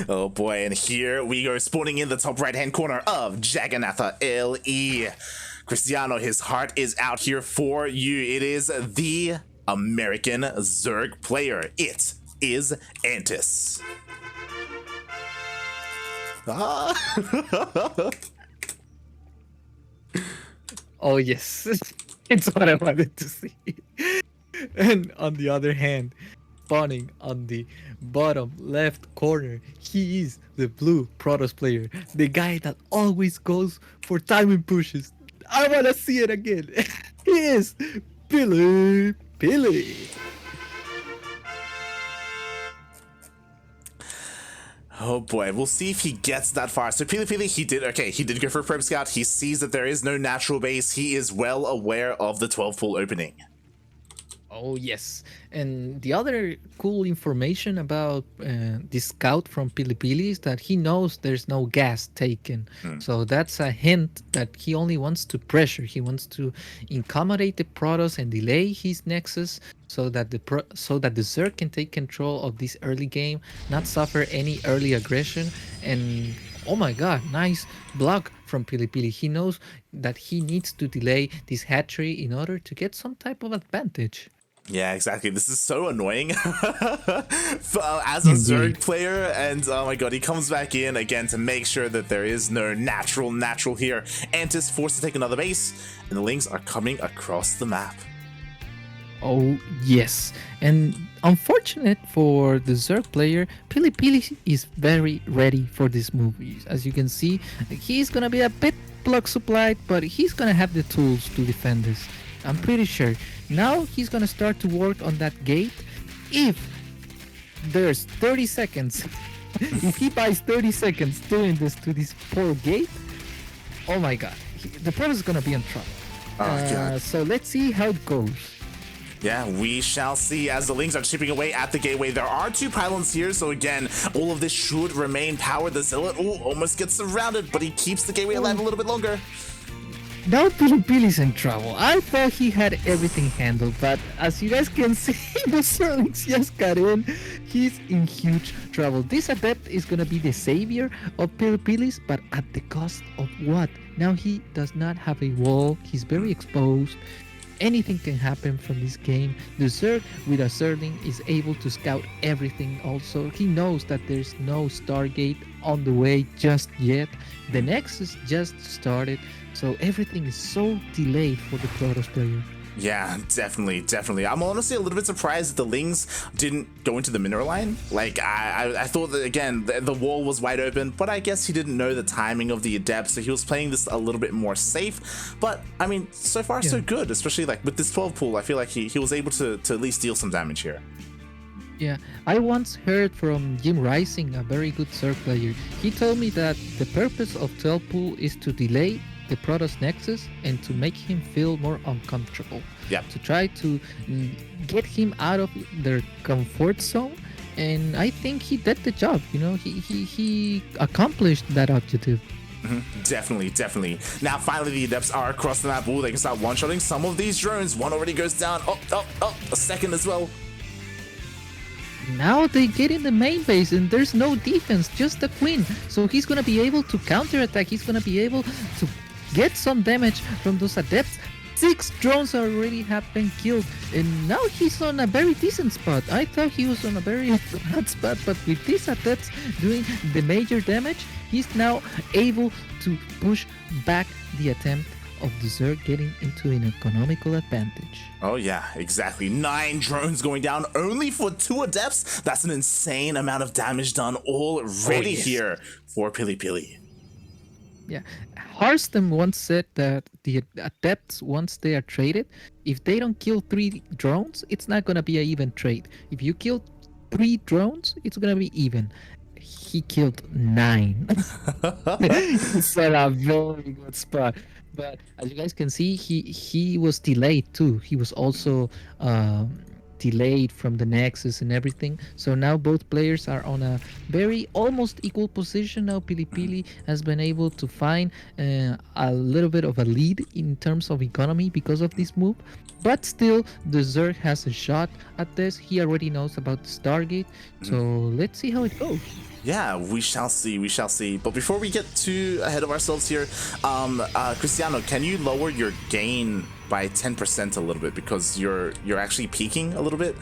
Oh boy, and here we go, spawning in the top right-hand corner of Jagannatha LE. Cristiano, his heart is out here for you. It is the American Zerg player. It is Antis. Oh yes, it's what I wanted to see. And on the other hand, spawning on the bottom left corner, he is the blue Protoss player, the guy that always goes for timing pushes. I wanna see it again. He is PiLiPiLi. Oh boy, we'll see if he gets that far. So PiLiPiLi, he did go for a probe scout. He sees that there is no natural base. He is well aware of the 12 pool opening. Oh yes, and the other cool information about this scout from PiLiPiLi is that he knows there's no gas taken. So that's a hint that he only wants to pressure. He wants to incommodate the Protoss and delay his Nexus so that the Zerg can take control of this early game, not suffer any early aggression. And oh my god, nice block from PiLiPiLi. He knows that he needs to delay this hatchery in order to get some type of advantage. Yeah, exactly. This is so annoying as a Zerg player, and oh my god, he comes back in again to make sure that there is no natural here. Antis forced to take another base, and the Lings are coming across the map. Oh yes, and unfortunate for the Zerg player, PiLiPiLi is very ready for this move. As you can see, he's gonna be a bit block supplied, but he's gonna have the tools to defend this. I'm pretty sure. Now he's gonna start to work on that gate. If there's 30 seconds, if he buys 30 seconds doing this to this poor gate, oh my god, the pro is gonna be in trouble. God. So let's see how it goes. Yeah, we shall see as the Lings are chipping away at the gateway. There are 2 pylons here, so again, all of this should remain powered. The Zealot almost gets surrounded, but he keeps the gateway alive a little bit longer. Now PiLiPiLi's in trouble. I thought he had everything handled, but as you guys can see, the Zerlings just got in. He's in huge trouble. This Adept is gonna be the savior of PiLiPiLi's, but at the cost of what? Now he does not have a wall. He's very exposed. Anything can happen from this game. The Zerg with a Zerling is able to scout everything also. He knows that there's no Stargate on the way just yet. The Nexus just started. So everything is so delayed for the Protoss player. Yeah, definitely. I'm honestly a little bit surprised that the Lings didn't go into the mineral line. Like, I thought that, again, the wall was wide open, but I guess he didn't know the timing of the Adept, so he was playing this a little bit more safe. But, I mean, so far so good, especially like with this 12 pool. I feel like he was able to at least deal some damage here. Yeah, I once heard from Jim Rising, a very good Zerg player. He told me that the purpose of 12 pool is to delay the Protoss Nexus and to make him feel more uncomfortable. Yeah. To try to get him out of their comfort zone, and I think he did the job. You know, he accomplished that objective. Definitely. Now, finally, the Adepts are across the map. They can start one-shotting some of these drones. One already goes down. A second as well. Now they get in the main base and there's no defense, just the queen. So he's gonna be able to counterattack. He's gonna be able to get some damage from those Adepts. 6 drones already have been killed, and now he's on a very decent spot. I thought he was on a very bad spot, but with these Adepts doing the major damage, he's now able to push back the attempt of the Zerg getting into an economical advantage. Oh yeah, exactly. 9 drones going down only for 2 Adepts. That's an insane amount of damage done already here for PiLiPiLi. Yeah, Harstem once said that the Adepts, once they are traded, if they don't kill 3 drones, it's not gonna be an even trade. If you kill 3 drones, it's gonna be even. He killed 9. He's at a very good spot. But as you guys can see, he was delayed too. He was also delayed from the Nexus and everything. So now both players are on a very almost equal position. Now PiLiPiLi has been able to find a little bit of a lead in terms of economy because of this move. But still, the Zerg has a shot at this. He already knows about the Stargate. So let's see how it goes. Yeah, we shall see, we shall see. But before we get too ahead of ourselves here, Cristiano, can you lower your gain by 10% a little bit, because you're actually peaking a little bit,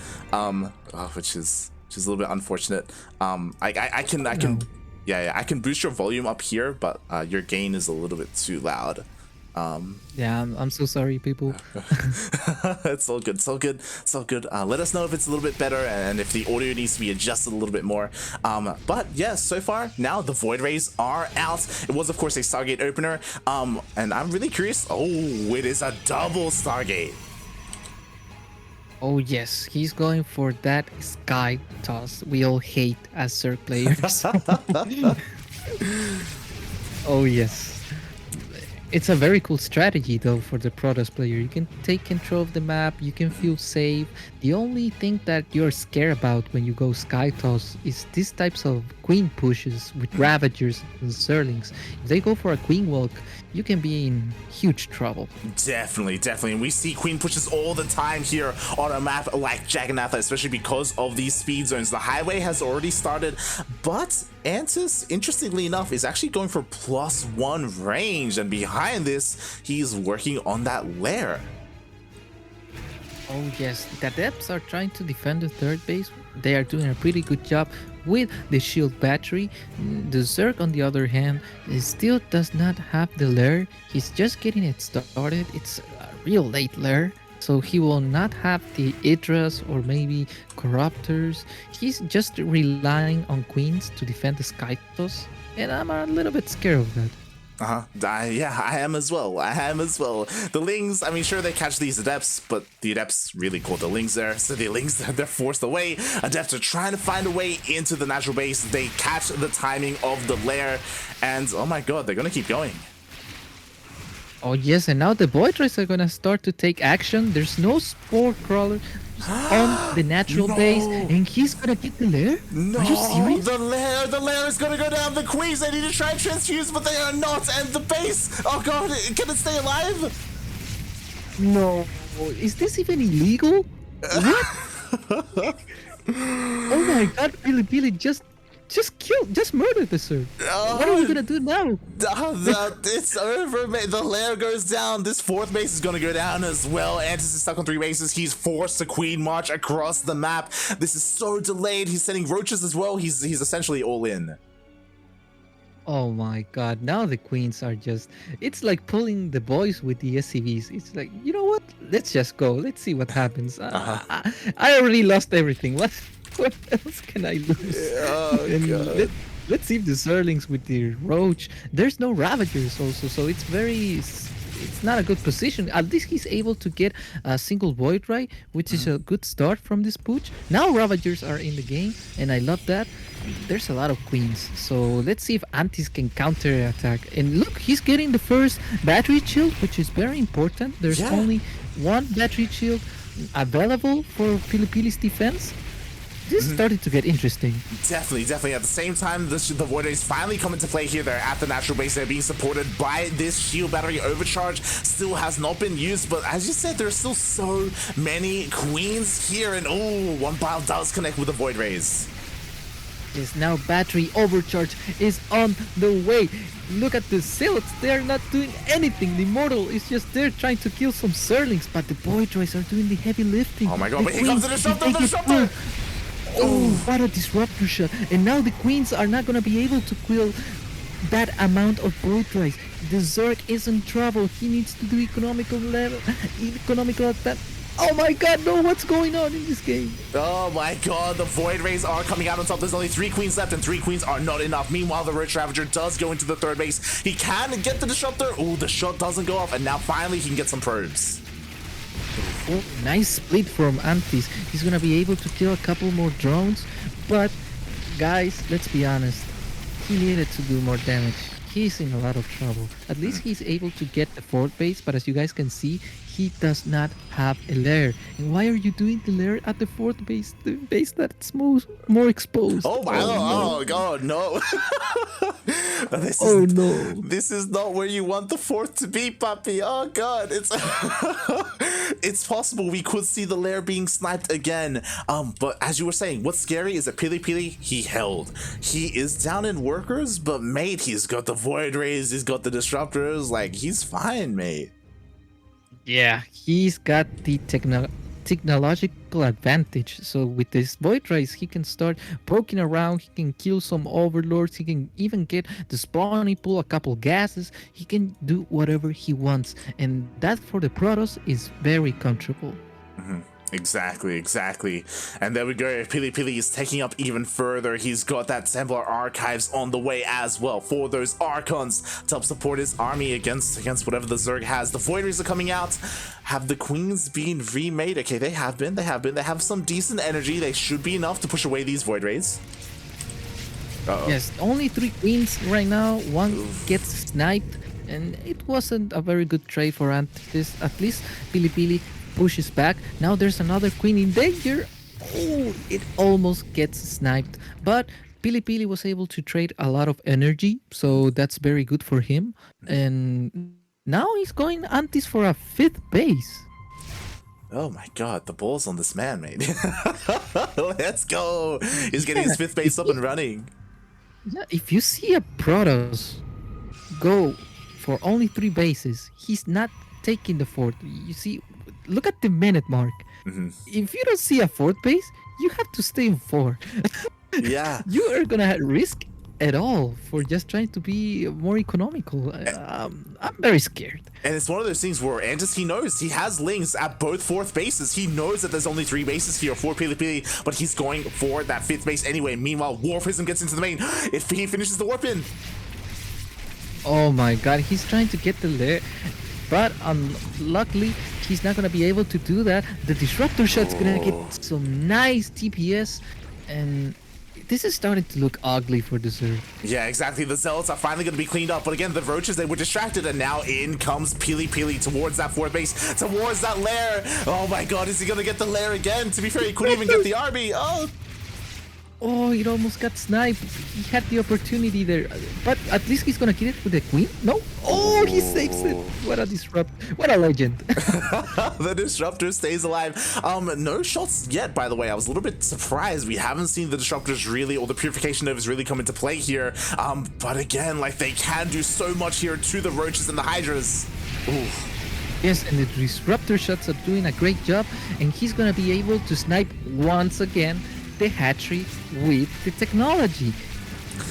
which is a little bit unfortunate. I can yeah, I can boost your volume up here, but your gain is a little bit too loud. Yeah, I'm so sorry, people. It's all good, it's all good, it's all good. Let us know if it's a little bit better and if the audio needs to be adjusted a little bit more. But yeah, so far now the Void Rays are out. It was of course a Stargate opener, and I'm really curious. Oh, it is a double Stargate. Oh yes, he's going for that sky toss we all hate as Zerg players. Oh yes. It's a very cool strategy though for the Protoss player. You can take control of the map, you can feel safe. The only thing that you're scared about when you go Sky Toss is these types of queen pushes with Ravagers and Zerlings. If they go for a queen walk, you can be in huge trouble. Definitely, definitely. And we see queen pushes all the time here on a map like Jagannatha, especially because of these speed zones. The highway has already started, but Antis, interestingly enough, is actually going for +1 range, and behind this, he's working on that lair. Oh yes, the Adepts are trying to defend the third base. They are doing a pretty good job with the shield battery. The Zerg, on the other hand, still does not have the lair. He's just getting it started. It's a real late lair, so he will not have the Idras or maybe Corruptors. He's just relying on Queens to defend the Skytos, and I'm a little bit scared of that. Yeah, I am as well. The Lings, I mean, sure, they catch these Adepts, but the Adepts really caught the Lings there. So the Lings, they're forced away. Adepts are trying to find a way into the natural base. They catch the timing of the lair, and oh my god, they're gonna keep going. Oh yes, and now the Void Rays are gonna start to take action. There's no Spore Crawler on the natural base, and he's gonna get the lair? No, are you serious? The lair is gonna go down. The Queens, they need to try and transfuse, but they are not. And the base, oh god, can it stay alive? No, is this even illegal? What? Oh my god, PiLiPiLi just murdered the Zerg. What are we gonna do now? It's over, mate. The lair goes down. This fourth base is gonna go down as well. Antis is stuck on 3 bases. He's forced to queen march across the map. This is so delayed. He's sending roaches as well. He's essentially all in. Oh my god, now the Queens are just... It's like pulling the boys with the SCVs. It's like, you know what? Let's just go. Let's see what happens. I already lost everything. What else can I lose? God. Let's see if the Zerlings with the Roach. There's no Ravagers also, so it's not a good position. At least he's able to get a single Void Ray, which is a good start from this pooch. Now Ravagers are in the game, and I love that. There's a lot of Queens, so let's see if Antis can counter attack. And look, he's getting the first battery shield, which is very important. There's only one battery shield available for PiLiPiLi's defense. This started to get interesting. Definitely. At the same time, the Void Rays finally come into play here. They're at the natural base. They're being supported by this shield battery. Overcharge still has not been used, but as you said, there's still so many Queens here, and one pile does connect with the Void Rays. Yes, now battery overcharge is on the way. Look at the Zealots, they're not doing anything. The Immortal is just there trying to kill some Zerlings, but the Void Rays are doing the heavy lifting. Oh my god, but here comes the disruptor! Oh, what a disruptor shot. And now the Queens are not going to be able to kill that amount of Void Rays. The Zerg is in trouble. He needs to do economical attack. Oh my god, no, what's going on in this game? Oh my god, the Void Rays are coming out on top. There's only 3 Queens left, and 3 Queens are not enough. Meanwhile, the Roach Ravager does go into the third base. He can get the disruptor. Oh, the shot doesn't go off, and now finally he can get some probes. Oh, nice split from Antis. He's gonna be able to kill a couple more drones, but guys, let's be honest, he needed to do more damage. he's in a lot of trouble. At least he's able to get the fourth base, but as you guys can see, he does not have a lair. And why are you doing the lair at the fourth base, the base that's more exposed? Oh my oh god, no. No. This is not where you want the fourth to be, puppy. Oh god, it's it's possible we could see the lair being sniped again. But as you were saying, what's scary is that PiLiPiLi, he held. He is down in workers, but mate, he's got the void rays, he's got the disruptors, like he's fine, mate. Yeah, he's got the technological advantage. So with this void rays, he can start poking around. He can kill some overlords. He can even get the spawning pool, a couple gases. He can do whatever he wants, and that for the Protoss is very comfortable. Exactly. And there we go. PiLiPiLi is taking up even further. He's got that Templar Archives on the way as well for those Archons to help support his army against whatever the Zerg has. The Void Rays are coming out. Have the Queens been remade? Okay, they have been. They have some decent energy. They should be enough to push away these Void Rays. Yes, only 3 Queens right now. One gets sniped, and it wasn't a very good trade for Antis. At least PiLiPiLi pushes back. Now there's another queen in danger. Oh, it almost gets sniped, but PiLiPiLi was able to trade a lot of energy, so that's very good for him. And now he's going Antis for a 5th base. Oh my god, the ball's on this man, mate. Let's go. He's getting his 5th base up and running. Yeah, if you see a Protoss go for only 3 bases, he's not taking the 4th. You see, look at the minute mark. If you don't see a 4th base, you have to stay in 4. Yeah. You are gonna risk at all for just trying to be more economical. I'm very scared. And it's one of those things where Antis, he knows he has lings at both 4th bases. He knows that there's only 3 bases here for PiLiPiLi, but he's going for that 5th base anyway. Meanwhile, Warprism gets into the main. If he finishes the warp in. Oh my god, he's trying to get the lair, but luckily he's not gonna be able to do that. The disruptor shot's gonna get some nice DPS, and this is starting to look ugly for the Zerg. Yeah, exactly. The Zealots are finally going to be cleaned up, but again, the Roaches, they were distracted, and now in comes PiLiPiLi towards that 4th base, towards that lair. Oh my god, is he going to get the lair again? To be fair, he couldn't even get the army. Oh, it almost got sniped. He had the opportunity there, but at least he's gonna get it with the queen. No, oh, he saves it. What a what a legend. The disruptor stays alive. No shots yet, by the way. I was a little bit surprised. We haven't seen the disruptors really, or the purification novas really come into play here. But again, like, they can do so much here to the Roaches and the Hydras. Ooh. Yes, and the disruptor shots are doing a great job, and he's gonna be able to snipe once again the hatchery with the technology.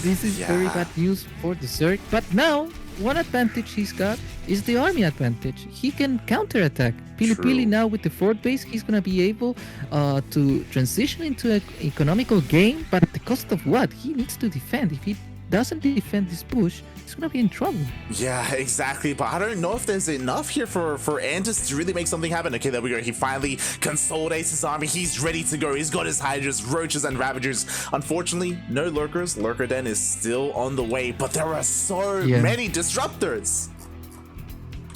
This is very bad news for the Zerg, but now one advantage he's got is the army advantage. He can counterattack. PiLiPiLi now with the 4th base, he's gonna be able to transition into an economical game, but at the cost of what? He needs to defend. If he doesn't defend this push, he's gonna be in trouble. Yeah, exactly. But I don't know if there's enough here for Antis to really make something happen. Okay, there we go. He finally consolidates his army. He's ready to go. He's got his Hydras, Roaches, and Ravagers. Unfortunately, no Lurkers. Lurker Den is still on the way, but there are so many Disruptors.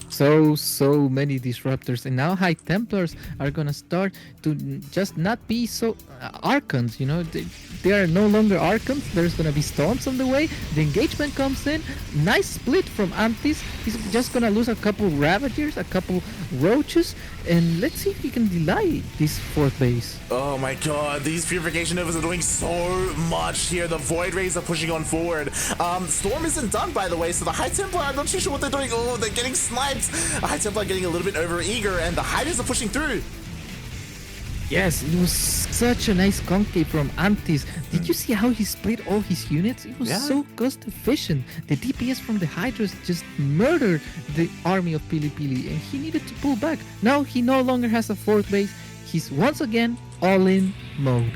So many disruptors, and now High Templars are gonna start to just not be so Archons, you know. They are no longer Archons. There's gonna be Storms on the way. The engagement comes in. Nice split from Antis. He's just gonna lose a couple Ravagers, a couple Roaches, and let's see if he can delay this 4th base. Oh my god, these Purification Novas are doing so much here. The Void Rays are pushing on forward. Storm isn't done, by the way, so the High Templar, I'm not too sure what they're doing. Oh, they're getting sniped. The High Templar getting a little bit over eager, and the Hydras are pushing through. Yes, it was such a nice concave from Antis. Did you see how he split all his units? It was so cost efficient. The DPS from the Hydras just murdered the army of PiLiPiLi, and he needed to pull back. Now he no longer has a 4th base. He's once again all-in mode.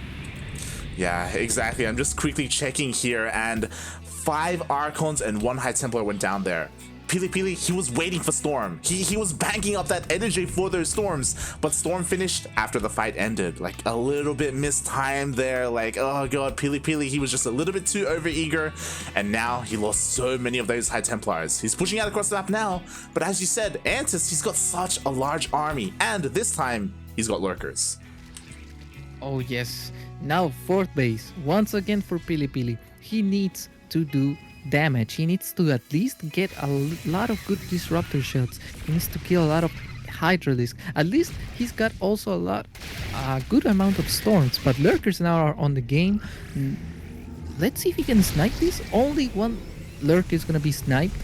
Yeah, exactly. I'm just quickly checking here, and 5 Archons and 1 High Templar went down there. PiLiPiLi, he was waiting for Storm. He was banking up that energy for those storms, but Storm finished after the fight ended. Like a little bit mistimed there. Like, oh god, PiLiPiLi, he was just a little bit too overeager, and now he lost so many of those High Templars. He's pushing out across the map now, but as you said, Antis, he's got such a large army, and this time he's got lurkers. Oh yes. Now fourth base. Once again for PiLiPiLi. He needs to do damage. He needs to at least get a lot of good disruptor shots. He needs to kill a lot of Hydralisk. At least he's got also a good amount of storms. But lurkers now are on the game. Let's see if he can snipe this. Only one lurker is gonna be sniped.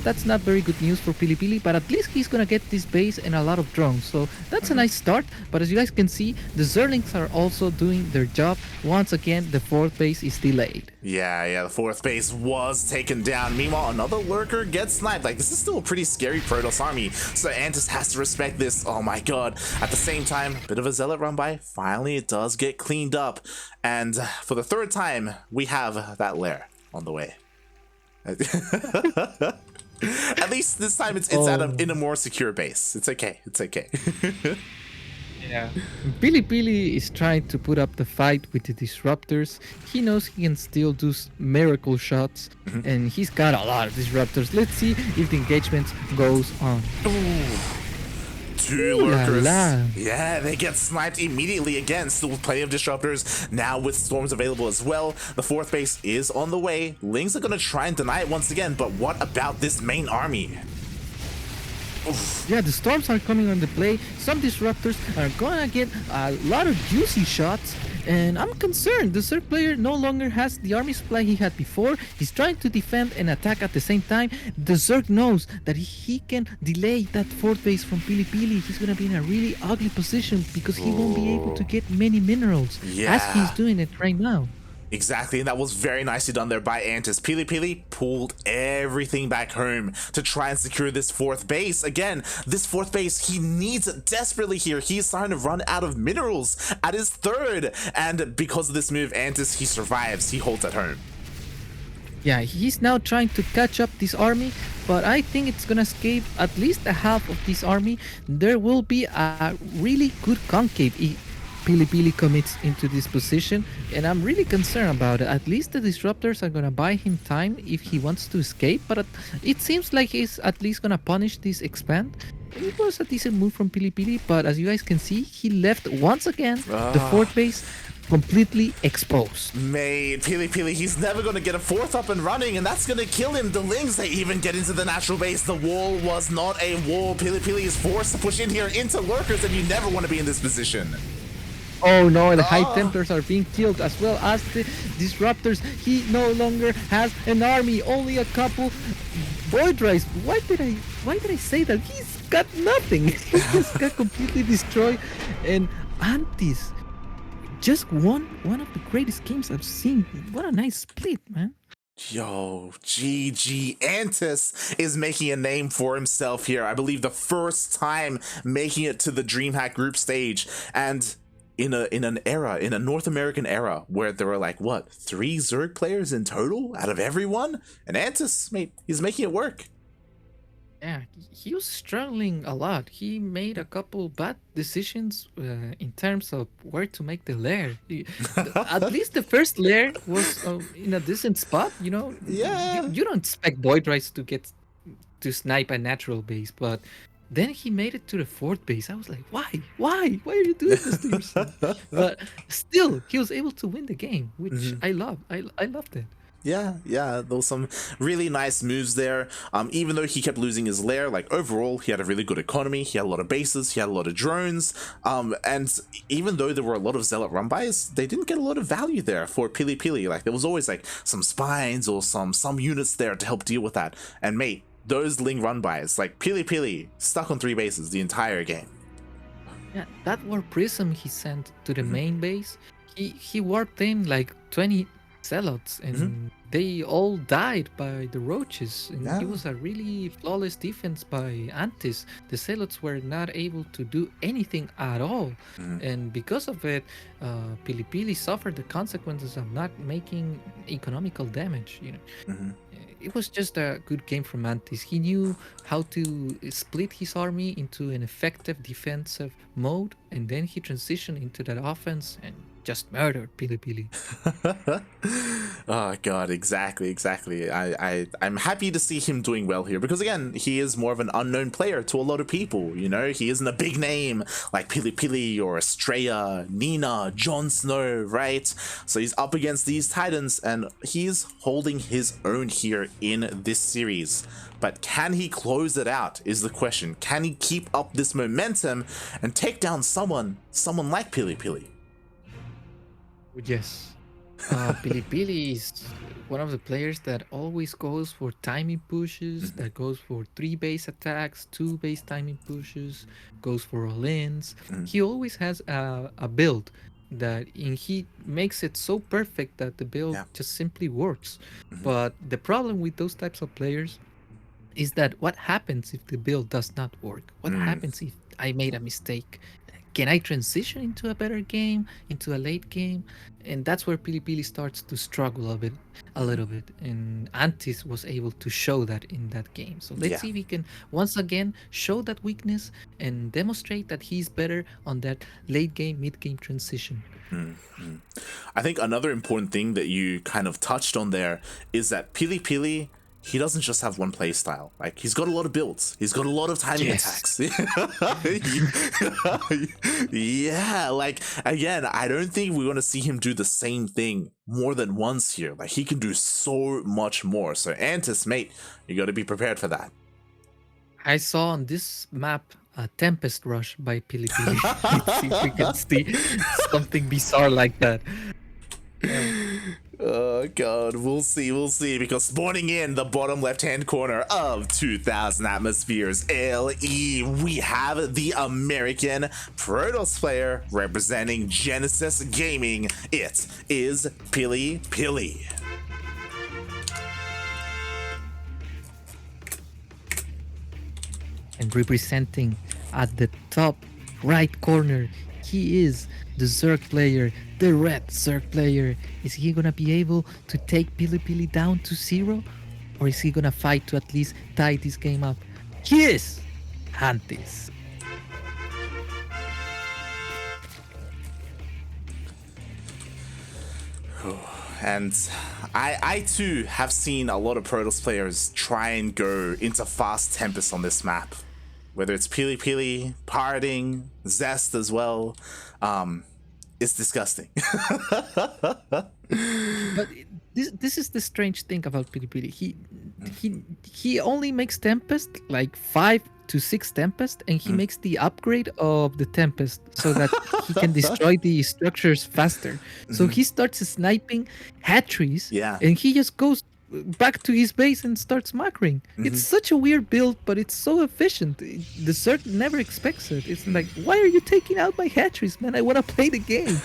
That's not very good news for PiLiPiLi, but at least he's gonna get this base and a lot of drones, so that's a nice start. But as you guys can see, the Zerlings are also doing their job. Once again, the fourth base is delayed. Yeah, the fourth base was taken down. Meanwhile, another lurker gets sniped. Like, this is still a pretty scary Protoss army, so Antis has to respect this. Oh my god. At the same time, a bit of a Zealot run by. Finally, it does get cleaned up, and for the third time, we have that lair on the way. At least this time it's in a more secure base. It's okay. It's okay. Yeah. PiLiPiLi is trying to put up the fight with the disruptors. He knows he can still do miracle shots, and he's got a lot of disruptors. Let's see if the engagement goes on. Ooh. Two lurkers. Yeah, they get sniped immediately again. Still plenty of disruptors. Now with storms available as well. The fourth base is on the way. Lings are going to try and deny it once again, but what about this main army? Oof. Yeah, the storms are coming on the play. Some disruptors are gonna get a lot of juicy shots, and I'm concerned. The Zerg player no longer has the army supply he had before. He's trying to defend and attack at the same time. The Zerg knows that he can delay that fourth base from PiLiPiLi. He's gonna be in a really ugly position because he won't be able to get many minerals as he's doing it right now. Exactly, and that was very nicely done there by Antis. PiLiPiLi pulled everything back home to try and secure this fourth base. Again, this fourth base, he needs it desperately here. He's starting to run out of minerals at his third, and because of this move, Antis, he survives. He holds at home. Yeah, he's now trying to catch up this army, but I think it's gonna escape at least a half of this army. There will be a really good concave if PiLiPiLi commits into this position, and I'm really concerned about it. At least the disruptors are gonna buy him time if he wants to escape, but it seems like he's at least gonna punish this expand. It was a decent move from PiLiPiLi, but as you guys can see, he left once again the fourth base completely exposed. Mate, PiLiPiLi, he's never going to get a fourth up and running, and that's going to kill him. The Lings, they even get into the natural base. The wall was not a wall. PiLiPiLi is forced to push in here into lurkers, and you never want to be in this position. Oh no, the High Templars are being killed as well as the disruptors. He no longer has an army, only a couple Void Rise. Why did I say that? He's got nothing. He's got completely destroyed. And Antis, just one of the greatest games I've seen. What a nice split, man. Yo, GG. Antis is making a name for himself here. I believe the first time making it to the DreamHack group stage, and in a North American era where there were like, what, 3 Zerg players in total out of everyone? And Antis, mate, he's making it work. Yeah, he was struggling a lot. He made a couple bad decisions in terms of where to make the lair. At least the first lair was in a decent spot, you know? Yeah. You don't expect Void Rise to snipe a natural base, but then he made it to the fourth base. I was like, why? Why are you doing this to yourself? But still, he was able to win the game, which I love. I loved it. Yeah, there was some really nice moves there. Even though he kept losing his lair, like overall, he had a really good economy. He had a lot of bases, he had a lot of drones. And even though there were a lot of Zealot run-bys, they didn't get a lot of value there for PiLiPiLi. Like there was always like some spines or some units there to help deal with that. And mate, those Ling run-bys, like PiLiPiLi stuck on 3 bases the entire game. Yeah, that War Prism he sent to the main base, he warped in like 20 Zealots, and they all died by the roaches, and it was a really flawless defense by Antis. The Zealots were not able to do anything at all, and because of it, PiLiPiLi suffered the consequences of not making economical damage. You know, it was just a good game from Mantis. He knew how to split his army into an effective defensive mode, and then he transitioned into that offense and just murdered PiLiPiLi. Oh god, exactly. I'm happy to see him doing well here because again, he is more of an unknown player to a lot of people. You know, he isn't a big name like PiLiPiLi or Estrella, Nina, Jon Snow, right? So he's up against these titans and he's holding his own here in this series. But can he close it out is the question. Can he keep up this momentum and take down someone like PiLiPiLi? Yes. PiLiPiLi is one of the players that always goes for timing pushes, that goes for 3 base attacks, 2 base timing pushes, goes for all-ins. He always has a build that he makes it so perfect that the build just simply works. But the problem with those types of players is that what happens if the build does not work? What happens if I made a mistake? Can I transition into a better game, into a late game? And that's where PiLiPiLi starts to struggle a little bit. And Antis was able to show that in that game. So let's see if he can once again show that weakness and demonstrate that he's better on that late game, mid game transition. I think another important thing that you kind of touched on there is that PiLiPiLi, he doesn't just have one play style. Like, he's got a lot of builds. He's got a lot of timing attacks. Yeah, like, again, I don't think we're going to see him do the same thing more than once here. Like, he can do so much more. So, Antis, mate, you got to be prepared for that. I saw on this map a Tempest Rush by PiLiPiLi. Let's see if we can see something bizarre like that. Oh god, we'll see, because spawning in the bottom left-hand corner of 2000 Atmospheres LE, we have the American Protoss player representing Genesis Gaming. It is PiLiPiLi. And representing at the top right corner, he is the Zerg player, the red Zerg player. Is he gonna be able to take PiLiPiLi down to 0? Or is he gonna fight to at least tie this game up? He is Antis. And I too have seen a lot of Protoss players try and go into fast Tempest on this map. Whether it's PiLiPiLi, Parting, Zest as well. It's disgusting. But this is the strange thing about PiLiPiLi. He only makes Tempest like 5 to 6 Tempest, and he makes the upgrade of the Tempest so that he can destroy the structures faster. So he starts sniping hatcheries, and he just goes back to his base and starts macroing. It's such a weird build, but it's so efficient. The Zerg never expects it. It's like, why are you taking out my hatcheries, man? I want to play the game.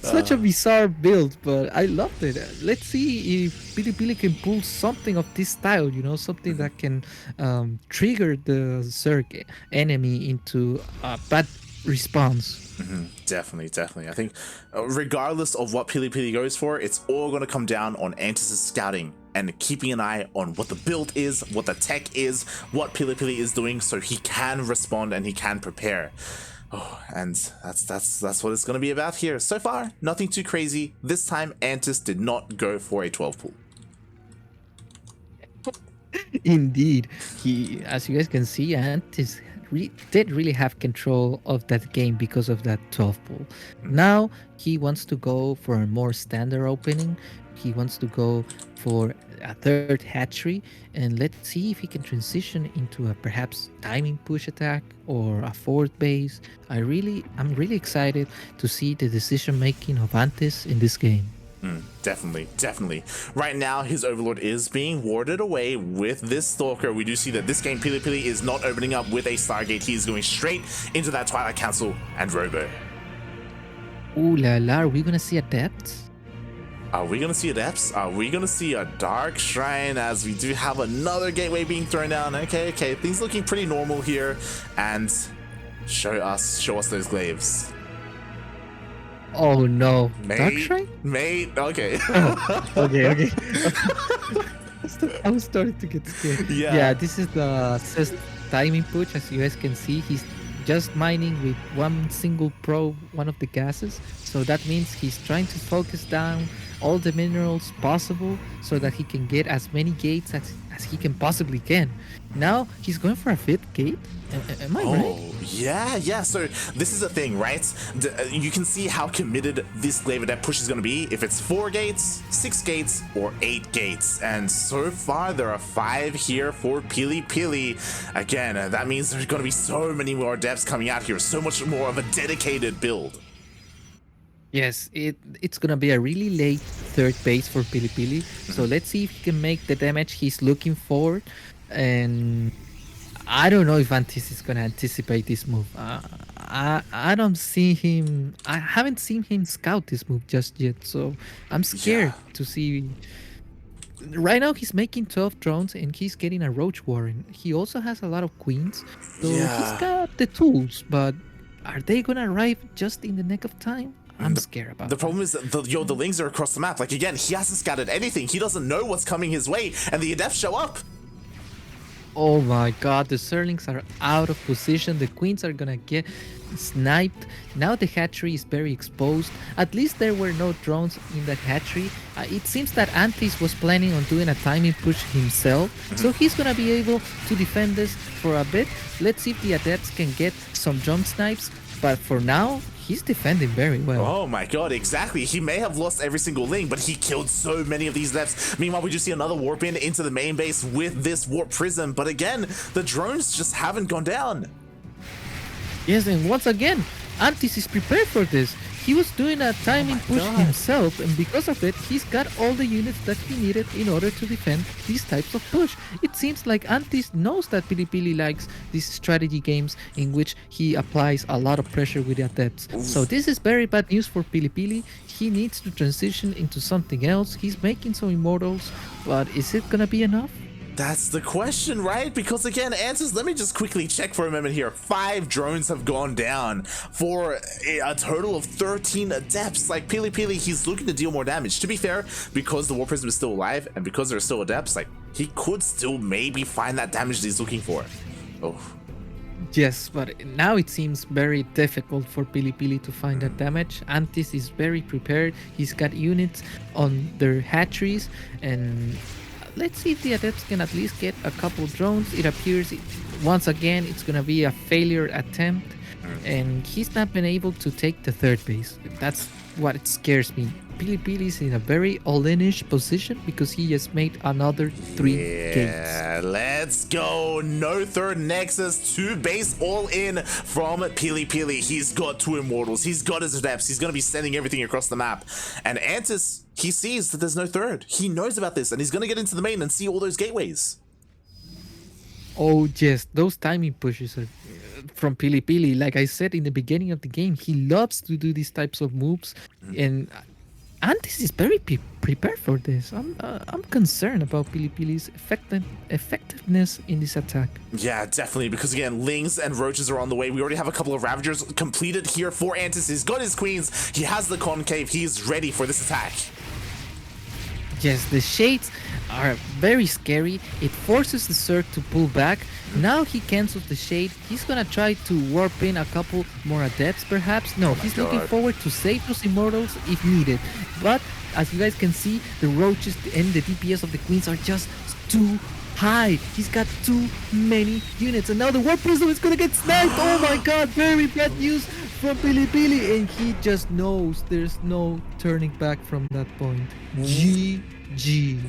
Such a bizarre build, but I loved it. Let's see if PiLiPiLi can pull something of this style, you know, something that can trigger the Zerg enemy into a bad response. Definitely. I think regardless of what PiLiPiLi goes for, it's all going to come down on Antis' scouting and keeping an eye on what the build is, what the tech is, what PiLiPiLi is doing, so he can respond and he can prepare. Oh, and that's what it's going to be about here. So far, nothing too crazy. This time, Antis did not go for a 12 pool. Indeed, he, as you guys can see, Antis did really have control of that game because of that 12 pool. Now he wants to go for a more standard opening. He wants to go for a third hatchery, and let's see if he can transition into a perhaps timing push attack or a fourth base. I'm really excited to see the decision making of Antis in this game. Definitely. Right now, his Overlord is being warded away with this Stalker. We do see that this game, PiLiPiLi is not opening up with a Stargate. He is going straight into that Twilight Council and Robo. Ooh la la, are we gonna see Adepts? Are we gonna see Adepts? Are we gonna see a Dark Shrine, as we do have another gateway being thrown down? Okay, things looking pretty normal here. And show us those glaives. Oh no. Dark Mate, Shrine? mate, okay. Oh, okay. I was starting to get scared. Yeah. Yeah, this is the assist timing push. As you guys can see, he's just mining with one single probe, one of the gases. So that means he's trying to focus down all the minerals possible so that he can get as many gates as he can possibly can. Now he's going for a fifth gate. Am I right? Oh, yeah. So this is the thing, right? You can see how committed this Glaive Adept push is going to be if it's 4 gates, 6 gates, or 8 gates. And so far, there are 5 here for PiLiPiLi. Again, that means there's going to be so many more adepts coming out here, so much more of a dedicated build. Yes, it's gonna be a really late third base for PiLiPiLi. So let's see if he can make the damage he's looking for. And I don't know if Antis is gonna anticipate this move. I don't see him. I haven't seen him scout this move just yet. So I'm scared to see. Right now he's making 12 drones and he's getting a Roach Warren. He also has a lot of queens, so he's got the tools. But are they gonna arrive just in the nick of time? I'm scared about The problem is that the Lings are across the map. Like, again, he hasn't scouted anything. He doesn't know what's coming his way, and the Adepts show up. Oh my god, the Zerlings are out of position. The queens are gonna get sniped. Now the hatchery is very exposed. At least there were no drones in that hatchery. It seems that Antis was planning on doing a timing push himself. So he's gonna be able to defend this for a bit. Let's see if the Adepts can get some drone snipes. But for now, he's defending very well. Oh my god, exactly. He may have lost every single Ling, but he killed so many of these Adepts. Meanwhile, we just see another warp in into the main base with this warp prism. But again, the drones just haven't gone down. Yes, and once again, Antis is prepared for this. He was doing a timing push himself, and because of it, he's got all the units that he needed in order to defend these types of push. It seems like Antis knows that PiLiPiLi likes these strategy games in which he applies a lot of pressure with the Adepts. So this is very bad news for PiLiPiLi. He needs to transition into something else. He's making some Immortals, but is it gonna be enough? That's the question, right? Because again, answers, let me just quickly check for a moment here. 5 drones have gone down for a total of 13 Adepts. Like, PiLiPiLi, he's looking to deal more damage. To be fair, because the War Prism is still alive and because there are still Adepts, like, he could still maybe find that damage that he's looking for. Oh. Yes, but now it seems very difficult for PiLiPiLi to find that damage. Antis is very prepared. He's got units on their hatcheries, and let's see if the Adepts can at least get a couple drones. It appears once again it's gonna be a failure attempt, and he's not been able to take the third base. That's what it scares me. PiLiPiLi is in a very all-in-ish position because he has made another 3 gates. Let's go. No third Nexus, 2 base all in from PiLiPiLi. He's got 2 Immortals. He's got his Adepts. He's going to be sending everything across the map. And Antis, he sees that there's no third. He knows about this, and he's going to get into the main and see all those gateways. Oh yes, those timing pushes are from PiLiPiLi. Like I said in the beginning of the game, he loves to do these types of moves, and Antis is very prepared for this. I'm concerned about PiLiPiLi's effectiveness in this attack. Yeah, definitely, because again, Lings and Roaches are on the way. We already have a couple of Ravagers completed here for Antis. He's got his Queens. He has the Concave. He's ready for this attack. Yes, the Shades are very scary. It forces the Zerg to pull back. Now he cancels the Shade. He's gonna try to warp in a couple more Adepts perhaps. No, he's looking forward to save those Immortals if needed. But as you guys can see, the Roaches and the DPS of the Queens are just too high. He's got too many units, and now the Warp Prism is gonna get sniped. Oh my god, very bad news from PiLiPiLi, and he just knows there's no turning back from that point. GG.